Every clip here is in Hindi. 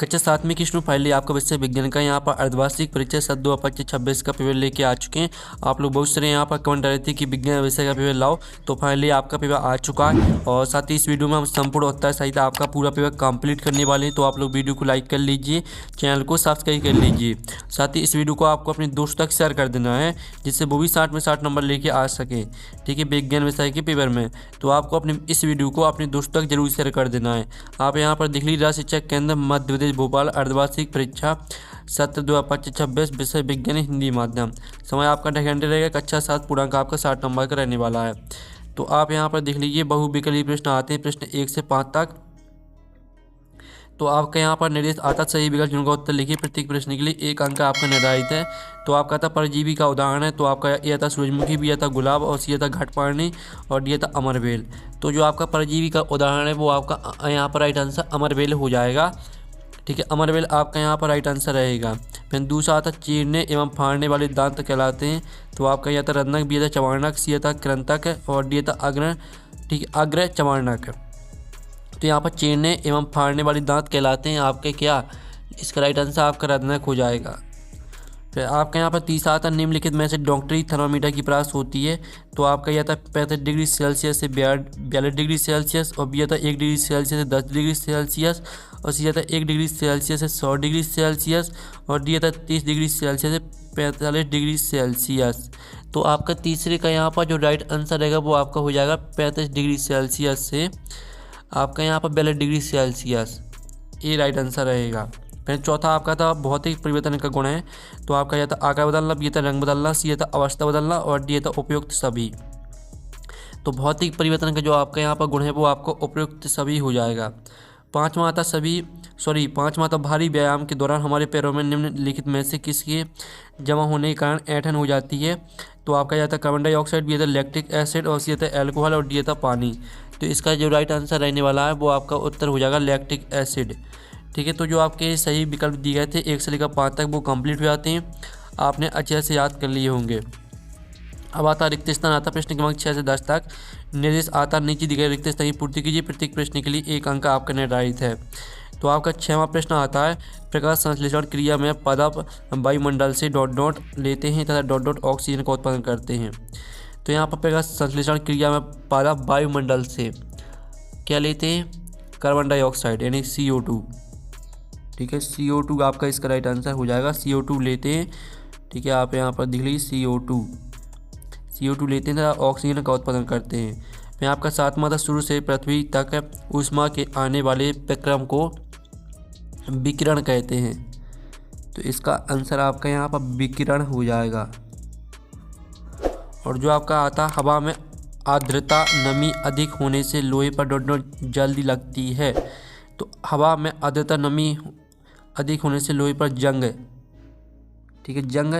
कक्षा 7वीं की स्टूडेंट फाइनली आपका विषय विज्ञान का यहाँ पर अर्धवार्षिक परीक्षा 7/2/26 का पेपर लेके आ चुके हैं। आप लोग बहुत सारे यहाँ पर कमेंट रहे थे कि विज्ञान विषय का पेपर लाओ, तो फाइनली आपका पेपर आ चुका है। और साथ ही इस वीडियो में हम संपूर्ण उत्तर सहित आपका पूरा पेपर कंप्लीट करने वाले हैं। तो आप लोग वीडियो को लाइक कर लीजिए, चैनल को सब्सक्राइब कर लीजिए। साथ ही इस वीडियो को आपको अपने दोस्तों तक शेयर कर देना है, जिससे वो भी 60 में 60 नंबर लेके आ सके, ठीक है, विज्ञान विषय के पेपर में। तो आपको अपने इस वीडियो को अपने दोस्तों तक जरूर शेयर कर देना है। आप यहाँ पर देख लीजिए, शिक्षा केंद्र मध्य प्रदेश भोपाल अर्धवार्षिक परीक्षा 7/2/26 विषय विज्ञान हिंदी माध्यम। समय आपका 2 घंटे रहेगा। कक्षा 7 पूर्णांक आपका 60 नंबर का रहने वाला है। तो आप यहाँ पर देख लीजिए, बहुविकल्पीय प्रश्न आते हैं, प्रश्न 1 से 5 तक। तो आपका यहाँ पर निर्देश आता सही विकल्प जिनका उत्तर लिखिए। प्रत्येक प्रश्न के लिए 1 अंक आपका निर्धारित है। तो आपका था परजीवी का उदाहरण है। तो आपका यह था सूरजमुखी, बी था गुलाब, और सी था घटपारनी, और डी था अमरवेल। तो जो आपका परजीवी का उदाहरण है वो आपका यहाँ पर राइट आंसर अमरवेल हो जाएगा, ठीक है। अमरवेल आपका यहाँ पर राइट आंसर रहेगा। फिर दूसरा आता चीरने एवं फाड़ने वाले दांत कहलाते हैं। तो आपका यह था रत्नक, बी था चवाणक, सी था कृंतक, और डी था अग्र, ठीक है, अग्र चवाणक। तो यहाँ पर चीरने एवं फाड़ने वाले दांत कहलाते हैं आपके क्या, इसका राइट आंसर आपका रत्नक हो जाएगा। फिर आपका यहाँ पर तीसरा आता निम्नलिखित में से डॉक्टरी थर्मामीटर की प्राप्त होती है। तो आपका यह था 35 डिग्री सेल्सियस से 42 डिग्री सेल्सियस, और बी था 1 डिग्री सेल्सियस से 10 डिग्री सेल्सियस, और सी था 1 डिग्री सेल्सियस से 100 डिग्री सेल्सियस, और डी था 30 डिग्री सेल्सियस से 45 डिग्री सेल्सियस। तो आपका तीसरे का यहाँ पर जो राइट आंसर रहेगा वो आपका हो जाएगा 35 डिग्री सेल्सियस से आपका यहाँ पर 42 डिग्री सेल्सियस, ये राइट आंसर रहेगा। फिर चौथा आपका था भौतिक परिवर्तन का गुण है। तो आपका यह था आकार बदलना, बी था रंग बदलना, सी था अवस्था बदलना, और डी था उपयुक्त सभी। तो भौतिक परिवर्तन का जो आपका यहाँ पर गुण है वो आपको उपयुक्त सभी हो जाएगा। पाँचवा था भारी व्यायाम के दौरान हमारे पैरों में निम्नलिखित में से किसके जमा होने के कारण ऐंठन हो जाती है। तो आपका यह था कार्बन डाइऑक्साइड, बी था लैक्टिक एसिड, और सी था एल्कोहल, और डी था पानी। तो इसका जो राइट आंसर रहने वाला है वो आपका उत्तर हो जाएगा लैक्टिक एसिड, ठीक है। तो जो आपके सही विकल्प दिए गए थे 1 से लेकर 5 तक वो कंप्लीट हो जाते हैं, आपने अच्छे से याद कर लिए होंगे। अब आता रिक्त स्थान आता प्रश्न क्रमांक 6 से 10 तक। निर्देश आता नीचे दिए गए रिक्त स्थान की पूर्ति कीजिए। प्रत्येक प्रश्न के लिए 1 अंक आपका निर्धारित है। तो आपका 6वां प्रश्न आता है प्रकाश संश्लेषण क्रिया में पदार्थ वायुमंडल से डॉट डॉट लेते हैं तथा डॉट डॉट ऑक्सीजन का उत्पादन करते हैं। तो यहाँ पर प्रकाश संश्लेषण क्रिया में पदार्थ वायुमंडल से क्या लेते हैं, कार्बन डाइऑक्साइड यानी CO2, ठीक है। CO2 आपका इसका राइट आंसर हो जाएगा। CO2 लेते हैं, ठीक है। आप यहाँ पर देख लीजिए CO2 लेते हैं तथा ऑक्सीजन का उत्पादन करते हैं। फिर आपका 7वां था शुरू से पृथ्वी तक ऊष्मा के आने वाले प्रक्रम को विकिरण कहते हैं। तो इसका आंसर आपका यहाँ पर विकिरण हो जाएगा। और जो आपका आता हवा में आर्द्रता नमी अधिक होने से लोहे पर डॉट डॉट जल्दी लगती है। तो हवा में आर्द्रता नमी अधिक होने से लोहे पर जंग, ठीक है, जंग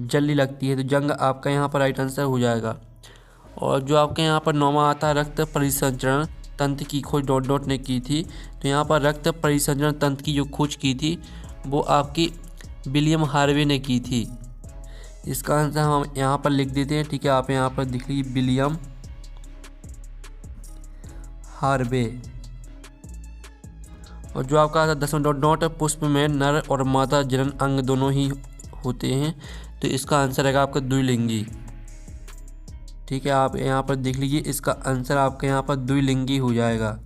जल्दी लगती है। तो जंग आपका यहाँ पर राइट आंसर हो जाएगा। और जो आपके यहाँ पर 9वां आता है रक्त परिसंचरण तंत्र की खोज डॉट डॉट ने की थी। तो यहाँ पर रक्त परिसंचरण तंत्र की जो खोज की थी वो आपकी विलियम हार्वे ने की थी। इसका आंसर हम यहाँ पर लिख देते हैं, ठीक है। आप यहाँ पर देख लीजिए विलियम हार्वे। और जो आपका 10वां डॉट डॉट पुष्प में नर और मादा जनन अंग दोनों ही होते हैं। तो इसका आंसर रहेगा आपका द्विलिंगी, ठीक है। आप यहाँ पर देख लीजिए, इसका आंसर आपका यहाँ पर द्विलिंगी हो जाएगा,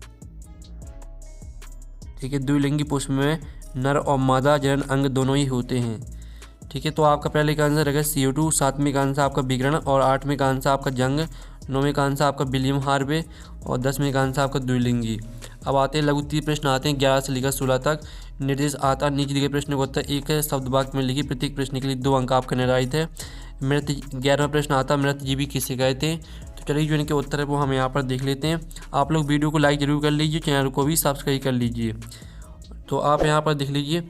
ठीक है। द्विलिंगी पुष्प में नर और मादा जनन अंग दोनों ही होते हैं, ठीक है। तो आपका पहले का आंसर रहेगा CO2, 7वें का आंसर आपका विकिरण, और 8वें का आंसर आपका जंग, 9वें का आंसर आपका विलियम हार्वे, और 10वें का आंसर आपका द्विलिंगी। अब आते हैं लघु 3 प्रश्न आते हैं 11 से लेकर 16 तक। निर्देश आता नीचे दिए गए प्रश्न का उत्तर एक शब्द वाक्य में लिखिए। प्रत्येक प्रश्न के लिए 2 अंक आपका निर्धारित है। 11वां प्रश्न आता मृतजीवी किसे कहते हैं। तो चलिए जो इनके उत्तर है वो हम यहाँ पर देख लेते हैं। आप लोग वीडियो को लाइक जरूर कर लीजिए, चैनल को भी सब्सक्राइब कर लीजिए। तो आप यहाँ पर देख लीजिए,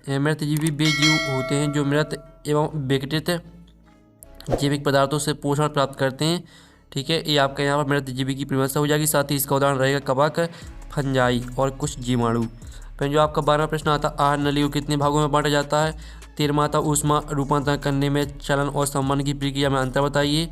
मृतजीवी वे जीव होते हैं जो मृत एवं विघटित जैविक पदार्थों से पोषण प्राप्त करते हैं, ठीक है। ये आपका यहाँ पर मृतजीवी की परिभाषा हो जाएगी। साथ ही इसका उदाहरण रहेगा कवक, फंजाई और कुछ जीवाणु। फिर जो आपका 12वां प्रश्न आता आहार नली को कितने भागों में बांटा जाता है। 13वां था ऊष्मा रूपांतरण करने में चलन और संवहन की प्रक्रिया में अंतर बताइए।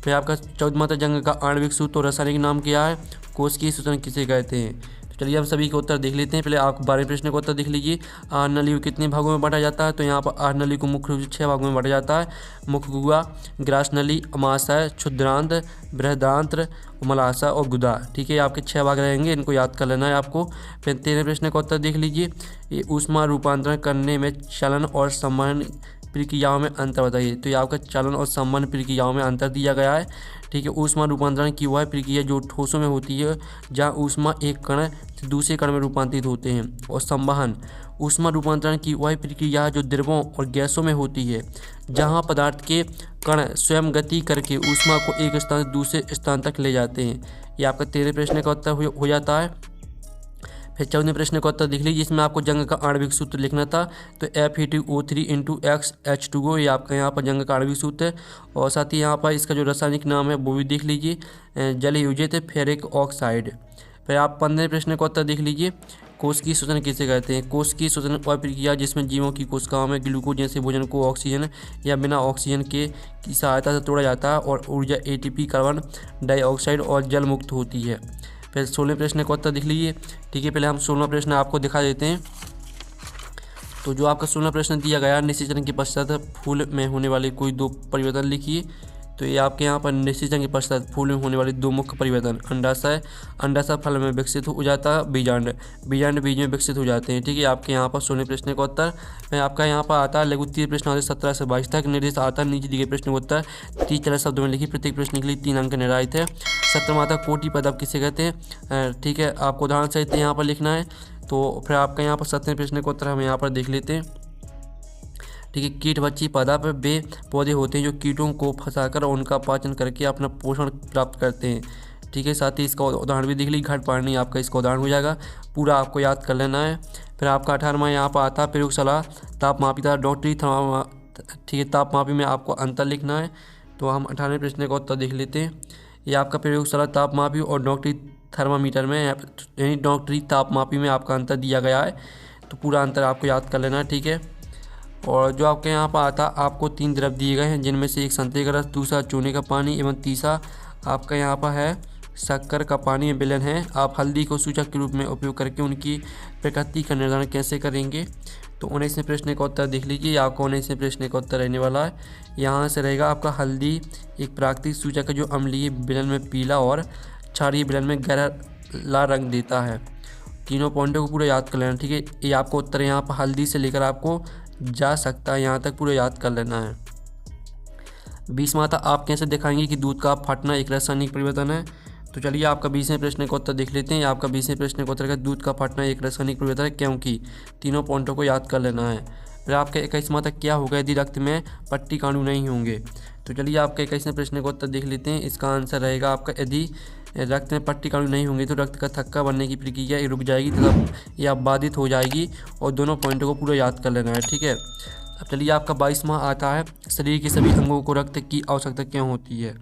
फिर आपका 14वां था जंग का आणविक सूत्र और रासायनिक नाम क्या है। कोश की सूचना किसे कहते हैं। चलिए हम सभी के उत्तर देख लेते हैं। पहले आप 12वें प्रश्न का उत्तर देख लीजिए। आहार नली को कितने भागों में बांटा जाता है? तो यहाँ पर आहार नली को मुख्य रूप से 6 भागों में बांटा जाता है। मुख्य गुहा, ग्रास नली, अमाशय, क्षुद्रांत, बृहदांत्र, मलाशय और गुदा। ठीक है, आपके 6 भाग रहेंगे, इनको याद कर लेना है आपको। फिर 13वें प्रश्न का उत्तर देख लीजिए। ये ऊष्मा रूपांतरण करने में चलन और संवहन प्रक्रियाओं में अंतर बताइए। तो ये आपका चलन और संवहन प्रक्रियाओं में अंतर दिया गया है। ठीक है, ऊष्मा रूपांतरण की वह प्रक्रिया जो ठोसों में होती है, जहाँ ऊष्मा एक कण से दूसरे कण में रूपांतरित होते हैं। और संवहन ऊष्मा रूपांतरण की वह प्रक्रिया जो द्रवों और गैसों में होती है, जहाँ पदार्थ के कण स्वयं गति करके ऊष्मा को एक स्थान से दूसरे स्थान तक ले जाते हैं। ये आपका 13वें प्रश्न का उत्तर हो जाता है। फिर 14वें प्रश्न का उत्तर देख लीजिए, जिसमें आपको जंग का आणविक सूत्र लिखना था। तो Fe2O3 × XH2O, ये आपका यहाँ पर जंग का आणविक सूत्र है। और साथ ही यहाँ पर इसका जो रासायनिक नाम है वो भी देख लीजिए, जल युजित फेरिक ऑक्साइड। फिर आप 15वें प्रश्न का उत्तर देख लीजिए। कोशिकीय श्वसन किसे कहते हैं? कोशिकीय श्वसन वह प्रक्रिया जिसमें जीवों की कोशिकाओं में ग्लूकोज जैसे भोजन को ऑक्सीजन या बिना ऑक्सीजन के की सहायता से तोड़ा जाता है और ऊर्जा ATP, कार्बन डाइऑक्साइड और जल मुक्त होती है। फिर 16वें प्रश्न का उत्तर देख लीजिए। ठीक है, पहले हम 16वां प्रश्न आपको दिखा देते हैं। तो जो आपका 16वां प्रश्न दिया गया, निषेचन के पश्चात फूल में होने वाले कोई 2 परिवर्तन लिखिए। तो ये आपके यहाँ पर निषेचन के पश्चात फूल में होने वाले 2 मुख्य परिवर्तन, अंडाशय फल में विकसित हो जाता है, बीजांड बीज में विकसित हो जाते हैं। ठीक है, आपके यहाँ पर 16वें प्रश्न का उत्तर। मैं आपका यहाँ पर आता है लघु 30 प्रश्न आते 17 से 22 तक निर्देश आता है। नीचे दिए गए प्रश्न का उत्तर 30 सरल शब्दों में लिखिए। प्रत्येक प्रश्न के लिए 3 अंक निर्धारित है। 17वां आता कोटि पद आप किसे कहते हैं? ठीक है, आपको उदाहरण सहित यहाँ पर लिखना है। तो फिर आपका यहाँ पर 17वें प्रश्न का उत्तर हम यहाँ पर देख लेते हैं। ठीक है, कीटभक्षी पादप वे पौधे होते हैं जो कीटों को फंसाकर उनका पाचन करके अपना पोषण प्राप्त करते हैं। ठीक है, साथ ही इसका उदाहरण भी देख लीजिए। घट पानी आपका इसका उदाहरण हो जाएगा, पूरा आपको याद कर लेना है। फिर आपका 18वां यहाँ पर आता है प्रयोगशाला तापमापी तथा डॉक्टरी थर्मा। ठीक है, तापमापी में आपको अंतर लिखना है। तो हम 18वें प्रश्न का उत्तर देख लेते हैं। ये आपका प्रयोगशाला तापमापी और डॉक्टरी थर्मामीटर में यानी डॉक्टरी तापमापी में आपका अंतर दिया गया है। तो पूरा अंतर आपको याद कर लेना है। ठीक है, और जो आपके यहाँ पर आता आपको 3 द्रव दिए गए हैं, जिनमें से एक संतरे का रस, दूसरा चूने का पानी एवं तीसरा आपका यहाँ पर है शक्कर का पानी विलयन है। आप हल्दी को सूचक के रूप में उपयोग करके उनकी प्रकृति का निर्धारण कैसे करेंगे? तो 19वें प्रश्न का उत्तर देख लीजिए। आपका 19वें प्रश्न का उत्तर रहने वाला है, यहाँ से रहेगा आपका हल्दी एक प्राकृतिक सूचक है जो अम्लीय विलयन में पीला और क्षारीय विलयन में गहरा लाल रंग देता है। तीनों पॉइंटों को पूरा याद कर लेना। ठीक है, ये आपको उत्तर यहाँ पर हल्दी से लेकर आपको जा सकता है, यहाँ तक पूरा याद कर लेना है। 20वां था आप कैसे दिखाएंगे कि दूध का फटना एक रासायनिक परिवर्तन है? तो चलिए आपका 20वें प्रश्न का उत्तर देख लेते हैं। आपका 20वें प्रश्न का उत्तर है दूध का फटना एक रासायनिक परिवर्तन है, क्योंकि तीनों पॉइंटों को याद कर लेना है। फिर आपका 21वां तक क्या होगा यदि रक्त में पट्टी कांडू नहीं होंगे? तो चलिए आपका 21वें प्रश्न का उत्तर देख लेते हैं। इसका आंसर रहेगा आपका यदि रक्त में पट्टी कांडू नहीं होंगे तो रक्त का थक्का बनने की प्रक्रिया रुक जाएगी तथा यह बाधित हो जाएगी। और दोनों पॉइंटों को पूरा याद कर लेना है। ठीक है, अब चलिए आपका 22वां आता है शरीर के सभी अंगों को रक्त की आवश्यकता क्यों होती है?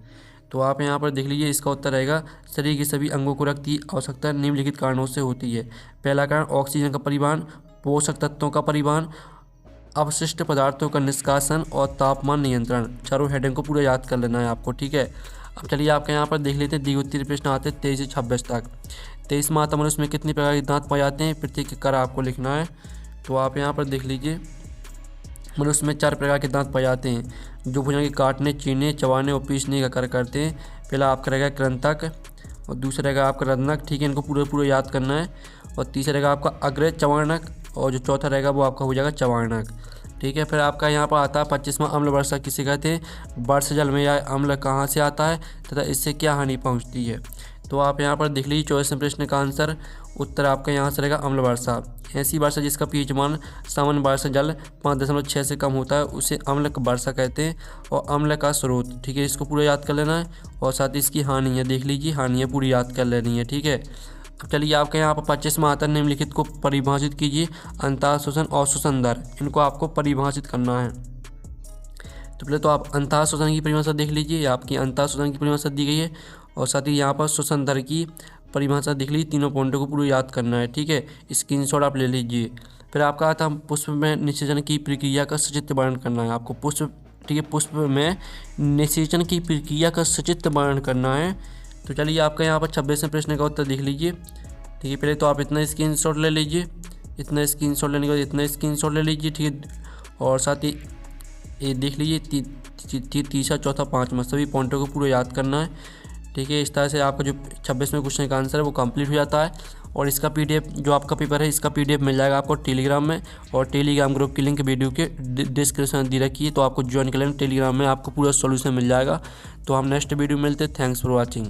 तो आप यहाँ पर देख लीजिए, इसका उत्तर रहेगा शरीर के सभी अंगों को रक्त की आवश्यकता निम्नलिखित कारणों से होती है। पहला कारण ऑक्सीजन का परिवहन, पोषक तत्वों का परिवहन, अवशिष्ट पदार्थों का निष्कासन और तापमान नियंत्रण। चारों हेडिंग को पूरा याद कर लेना है आपको। ठीक है, अब चलिए आपके यहाँ पर देख लेते हैं द्वितीय प्रश्न आते हैं 23 से 26 तक। 23वां आता मनुष्य में कितने प्रकार के दांत पाए जाते हैं? प्रत्येक कर आपको लिखना है। तो आप यहाँ पर देख लीजिए, मनुष्य में 4 प्रकार के दांत पाए जाते हैं जो भोजन के काटने, चीरने, चबाने और पीसने का कार्य करते हैं। पहला आपका रहेगा कृंतक और दूसरा रहेगा आपका रत्नक। ठीक है, इनको पूरा याद करना है। और तीसरा रहेगा आपका अग्र चवर्णक और जो चौथा रहेगा वो आपका हो जाएगा चवर्णक। ठीक है, फिर आपका यहाँ पर आता है 25वां अम्ल वर्षा किसे कहते हैं? वर्षा जल में यह अम्ल कहाँ से आता है तथा इससे क्या हानि पहुँचती है? तो आप यहाँ पर देख लीजिए 24वें प्रश्न का आंसर उत्तर आपका यहाँ से रहेगा अम्ल वर्षा। ऐसी वर्षा जिसका पीएच मान सामान्य वर्षा जल 5.6 से कम होता है उसे अम्ल वर्षा कहते हैं और अम्ल का स्रोत। ठीक है, इसको पूरा याद कर लेना है। और साथ ही इसकी हानियाँ देख लीजिए, हानियाँ पूरी याद कर लेनी है। ठीक है, अब चलिए आपके यहाँ पर 25वां आता है निम्नलिखित को परिभाषित कीजिए। अंतः शोषण और शोषण दर, इनको आपको परिभाषित करना है। तो पहले तो आप अंतः शोषण की परिभाषा देख लीजिए, आपकी अंतः शोषण की परिभाषा दी गई है। और साथ ही यहाँ पर शोषण दर की परिभाषा देख लीजिए। तीनों पॉइंटों को पूरा याद करना है। ठीक है, स्क्रीनशॉट आप ले लीजिए। फिर आपका आता है पुष्प में निषेचन की प्रक्रिया का सचित्र वर्णन करना है आपको। पुष्प, ठीक है, पुष्प में निषेचन की प्रक्रिया का सचित्र वर्णन करना है। तो चलिए आपका यहाँ पर 26वें प्रश्न का उत्तर देख लीजिए। ठीक है। पहले तो आप इतना स्क्रीनशॉट ले लीजिए, इतना स्क्रीनशॉट लेने के बाद इतना स्क्रीनशॉट ले लीजिए, ठीक है। और साथ ही ये देख लीजिए तीसरा चौथा पाँचवा सभी पॉइंटों को पूरा याद करना है, ठीक है। इस तरह से आपका जो 26वें क्वेश्चन का आंसर है वो कंप्लीट हो जाता है। और इसका पीडीएफ जो आपका पेपर है इसका पीडीएफ मिल जाएगा आपको टेलीग्राम में, और टेलीग्राम ग्रुप की लिंक वीडियो के डिस्क्रिप्शन दी रखी है, तो आपको ज्वाइन कर लेना टेलीग्राम में, आपको पूरा सॉल्यूशन मिल जाएगा। तो हम नेक्स्ट वीडियो मिलते हैं। Thanks for watching.